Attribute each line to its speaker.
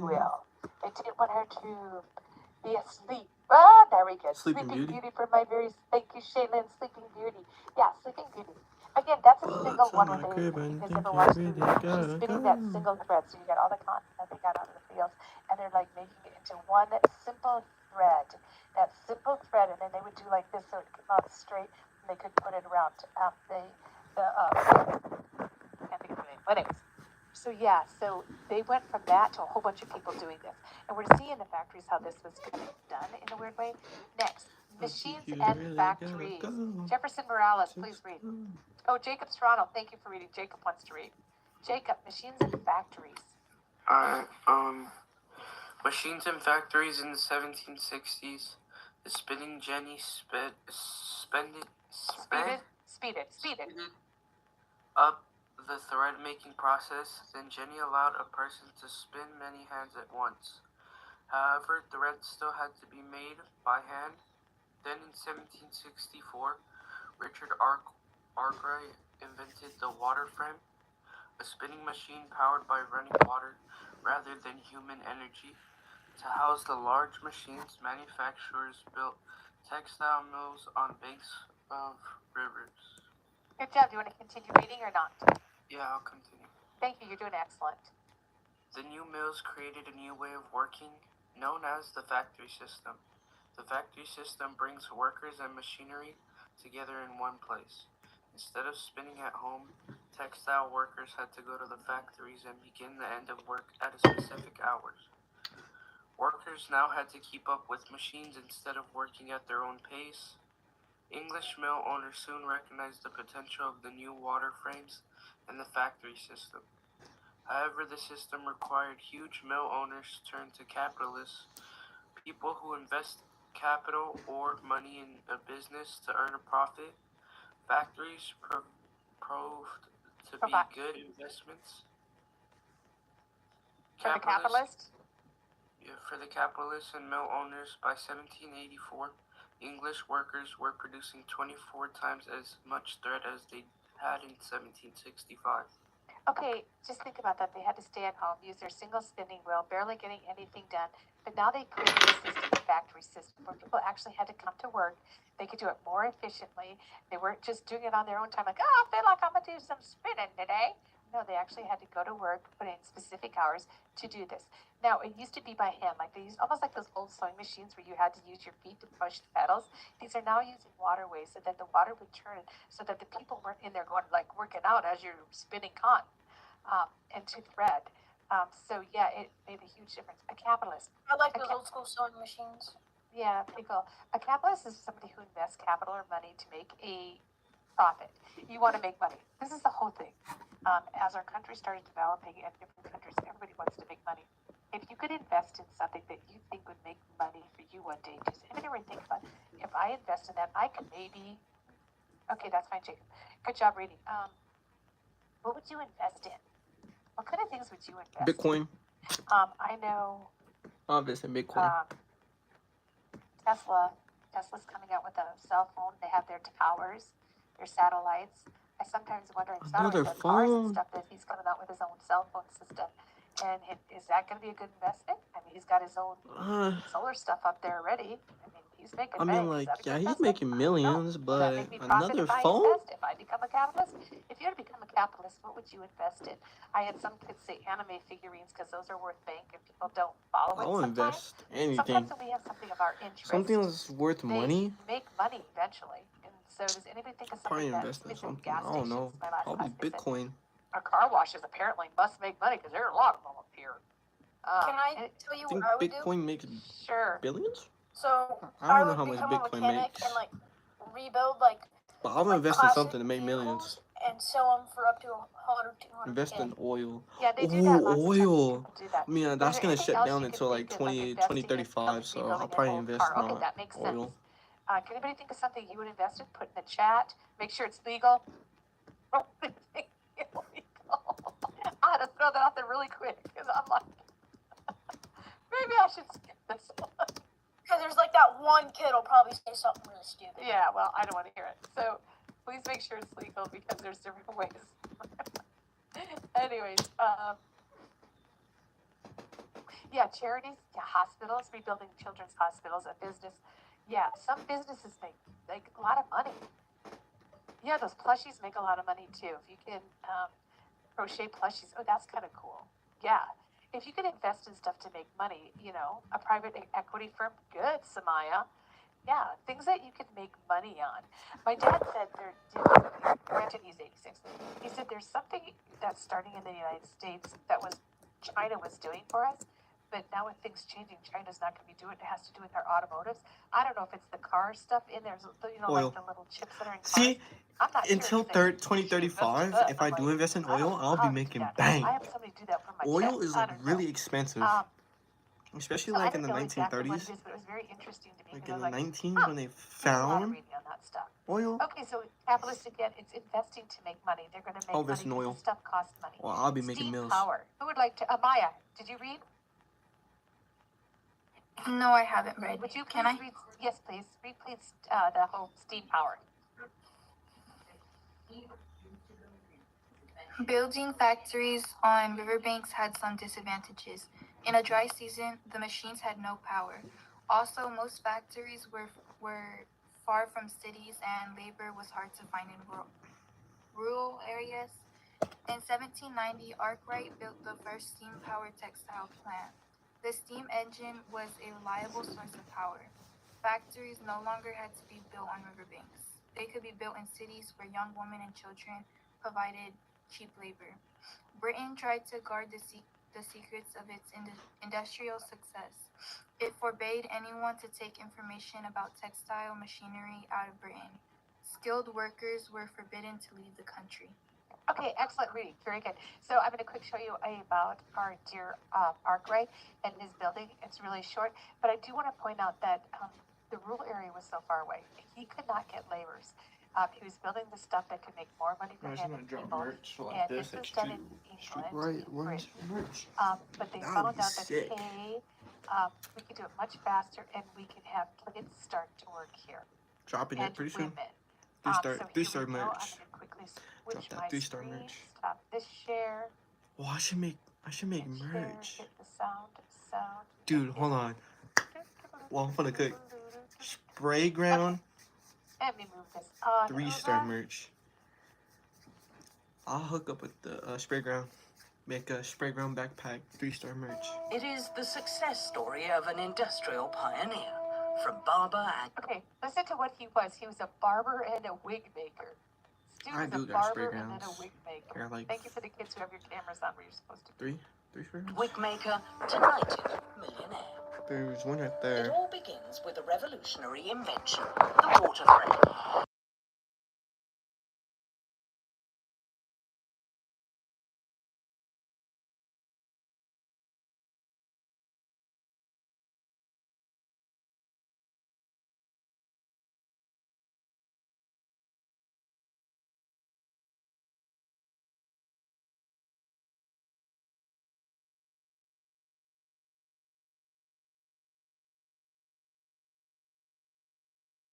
Speaker 1: wheel. They didn't want her to be asleep. Ah, there we go.
Speaker 2: Sleeping Beauty
Speaker 1: for my very, thank you, Shaylin. Sleeping Beauty. Yeah, Sleeping Beauty. Again, that's a single one where they, if you guys ever watched the movie, she's spinning that single thread, so you got all the cotton that they got out of the fields, and they're like making it into one simple thread. That simple thread, and then they would do like this so it would come out straight, and they could put it around I can't think of the name, but anyways. So yeah, so they went from that to a whole bunch of people doing this. And we're seeing in the factories how this was kind of done in a weird way. Next, machines and factories. Jefferson Morales, please read. Oh, Jacob Toronto, thank you for reading. Jacob wants to read. Jacob, machines and factories.
Speaker 3: Machines and factories in the 1760s. The spinning jenny speeded up the thread-making process. Then jenny allowed a person to spin many hands at once. However, thread still had to be made by hand. Then in 1764, Richard Arkwright invented the water frame, a spinning machine powered by running water rather than human energy. To house the large machines, manufacturers built textile mills on banks of rivers.
Speaker 1: Good job. Do you want to continue reading or not?
Speaker 3: Yeah, I'll continue.
Speaker 1: Thank you. You're doing excellent.
Speaker 3: The new mills created a new way of working, known as the factory system. The factory system brings workers and machinery together in one place. Instead of spinning at home, textile workers had to go to the factories and begin the end of work at a specific hours. Workers now had to keep up with machines instead of working at their own pace. English mill owners soon recognized the potential of the new water frames and the factory system. However, the system required huge mill owners to turn to capitalists, people who invest capital or money in a business to earn a profit. Factories proved to be good investments.
Speaker 1: For the capitalists?
Speaker 3: Yeah, for the capitalists and mill owners, by 1784, English workers were producing 24 times as much thread as they had in 1765.
Speaker 1: Okay, just think about that. They had to stay at home, use their single spinning wheel, barely getting anything done. But now they created a system, a factory system, where people actually had to come to work. They could do it more efficiently. They weren't just doing it on their own time, like, oh, I feel like I'm going to do some spinning today. No, they actually had to go to work, put in specific hours to do this. Now, it used to be by hand, like they used almost like those old sewing machines where you had to use your feet to push the pedals. These are now using waterways so that the water would turn, so that the people weren't in there going like working out as you're spinning cotton into thread. So yeah, it made a huge difference. A capitalist.
Speaker 4: I like those old school sewing machines.
Speaker 1: Yeah, pretty cool. A capitalist is somebody who invests capital or money to make a profit. You want to make money. This is the whole thing. As our country started developing and different countries, everybody wants to make money. If you could invest in something that you think would make money for you one day, does anybody ever think about, if I invest in that, I could maybe, okay, that's fine, Jacob. Good job reading. What would you invest in? What kind of things would you invest
Speaker 2: Bitcoin.
Speaker 1: in? I know.
Speaker 2: I'll invest in Bitcoin.
Speaker 1: Tesla's coming out with a cell phone. They have their towers, their satellites. I sometimes wonder, it's not only the cars and stuff, that he's coming out with his own cell phone system. And is that going to be a good investment? I mean, he's got his own solar stuff up there already. I mean, he's making
Speaker 2: like, yeah, he's making millions, but another phone?
Speaker 1: If I become a capitalist? If you had to become a capitalist, what would you invest in? I had some kids say anime figurines because those are worth bank and people don't follow it.
Speaker 2: I'll invest anything.
Speaker 1: Sometimes when we have something of our interest,
Speaker 2: something that's worth money.
Speaker 1: Make money eventually. And so does anybody think of something
Speaker 2: probably invest in something? I don't know. Probably Bitcoin.
Speaker 1: Our car washes apparently must make money because there are a lot of them up here.
Speaker 4: Can I tell you what I would
Speaker 2: Bitcoin
Speaker 4: do?
Speaker 2: makes
Speaker 4: So
Speaker 2: billions?
Speaker 4: I don't know how much Bitcoin makes. And like rebuild like.
Speaker 2: But I'll invest in something to make millions.
Speaker 4: And sell them for up to 100, 200.
Speaker 2: Invest in oil.
Speaker 1: Yeah, they do that.
Speaker 2: Oil.
Speaker 1: Do that.
Speaker 2: I mean, that's gonna shut down until like 2035. So I'll probably invest in oil.
Speaker 1: That makes sense. Can anybody think of something you would invest in? Put in the chat. Make sure it's legal. I had to throw that out there really quick because I'm like, maybe I should skip this one.
Speaker 4: Because there's like that one kid will probably say something really stupid.
Speaker 1: Yeah, well, I don't want to hear it. So please make sure it's legal because there's different ways. Anyways, Yeah, charities, yeah, hospitals, rebuilding children's hospitals, a business. Yeah, some businesses make like a lot of money. Yeah, those plushies make a lot of money too. If you can crochet plushies, oh, that's kind of cool. Yeah, if you can invest in stuff to make money, a private equity firm, good, Samaya. Yeah, things that you could make money on. My dad said granted he's 86, he said there's something that's starting in the United States that was China was doing for us, but now with things changing, China's not going to be doing it. It has to do with our automotives. I don't know if it's the car stuff in there,
Speaker 2: Oil.
Speaker 1: like the little chips that are in cars.
Speaker 2: See,
Speaker 1: I'm not
Speaker 2: until
Speaker 1: sure.
Speaker 2: 2035, if I do invest in oil, I'll be making
Speaker 1: I
Speaker 2: bang.
Speaker 1: have somebody do that for my
Speaker 2: Oil
Speaker 1: chest.
Speaker 2: is
Speaker 1: I
Speaker 2: like
Speaker 1: don't
Speaker 2: really
Speaker 1: know.
Speaker 2: expensive, especially
Speaker 1: So I
Speaker 2: like in
Speaker 1: don't
Speaker 2: the
Speaker 1: know exactly what it
Speaker 2: 1930s.
Speaker 1: is, but it was very interesting to me
Speaker 2: Like
Speaker 1: because
Speaker 2: in
Speaker 1: I
Speaker 2: the
Speaker 1: was like,
Speaker 2: 19s when they
Speaker 1: there's a lot of
Speaker 2: found
Speaker 1: reading on that stuff.
Speaker 2: oil.
Speaker 1: Okay, so capitalist again, it's investing to make money. They're going to make
Speaker 2: I'll
Speaker 1: money
Speaker 2: invest in
Speaker 1: because
Speaker 2: oil.
Speaker 1: this stuff costs money.
Speaker 2: Well, I'll be making
Speaker 1: Steam
Speaker 2: mills.
Speaker 1: power. Who would like to? Maya, did you read?
Speaker 4: No, I haven't read.
Speaker 1: Would you
Speaker 4: Can
Speaker 1: please
Speaker 4: I?
Speaker 1: read? Yes, please. Read, please, the whole steam power.
Speaker 4: Building factories on riverbanks had some disadvantages. In a dry season, the machines had no power. Also, most factories were far from cities and labor was hard to find in rural areas. In 1790, Arkwright built the first steam-powered textile plant. The steam engine was a reliable source of power. Factories no longer had to be built on riverbanks. They could be built in cities where young women and children provided cheap labor. Britain tried to guard the secrets of its industrial success. It forbade anyone to take information about textile machinery out of Britain. Skilled workers were forbidden to leave the country.
Speaker 1: Okay, excellent reading. Very good. So I'm going to quick show you about our dear Arkwright and his building. It's really short, but I do want to point out that the rural area was so far away. He could not get laborers. He was building the stuff that could make more money for him and people. And this was done in England, Britain. But they found out that, hey, we can do it much faster and we can have kids start to work here.
Speaker 2: Dropping it pretty soon.
Speaker 1: Women.
Speaker 2: 3-star merch.
Speaker 1: I'm going to quickly switch
Speaker 2: Drop that
Speaker 1: my
Speaker 2: 3-star
Speaker 1: screen,
Speaker 2: merch.
Speaker 1: Stop this share.
Speaker 2: Oh, I should make merch.
Speaker 1: Share, hit the sound.
Speaker 2: Dude, hold on. Well, I'm gonna cook spray ground.
Speaker 1: Let me move this on.
Speaker 2: 3-star merch. I'll hook up with the spray ground. Make a spray ground backpack. 3-star merch.
Speaker 5: It is the success story of an industrial pioneer. From barber and...
Speaker 1: Okay, listen to what he was. He was a barber and a wig maker. Stu
Speaker 2: I
Speaker 1: was
Speaker 2: do
Speaker 1: a
Speaker 2: got spray
Speaker 1: barber and then
Speaker 2: grounds.
Speaker 1: a wig maker.
Speaker 2: They're like
Speaker 1: Thank you for the kids who have your cameras on where you're supposed to be.
Speaker 2: Three spray grounds?
Speaker 5: wig maker to native millionaire.
Speaker 2: There's one right
Speaker 5: It
Speaker 2: there.
Speaker 5: all begins with a revolutionary invention, the water frame.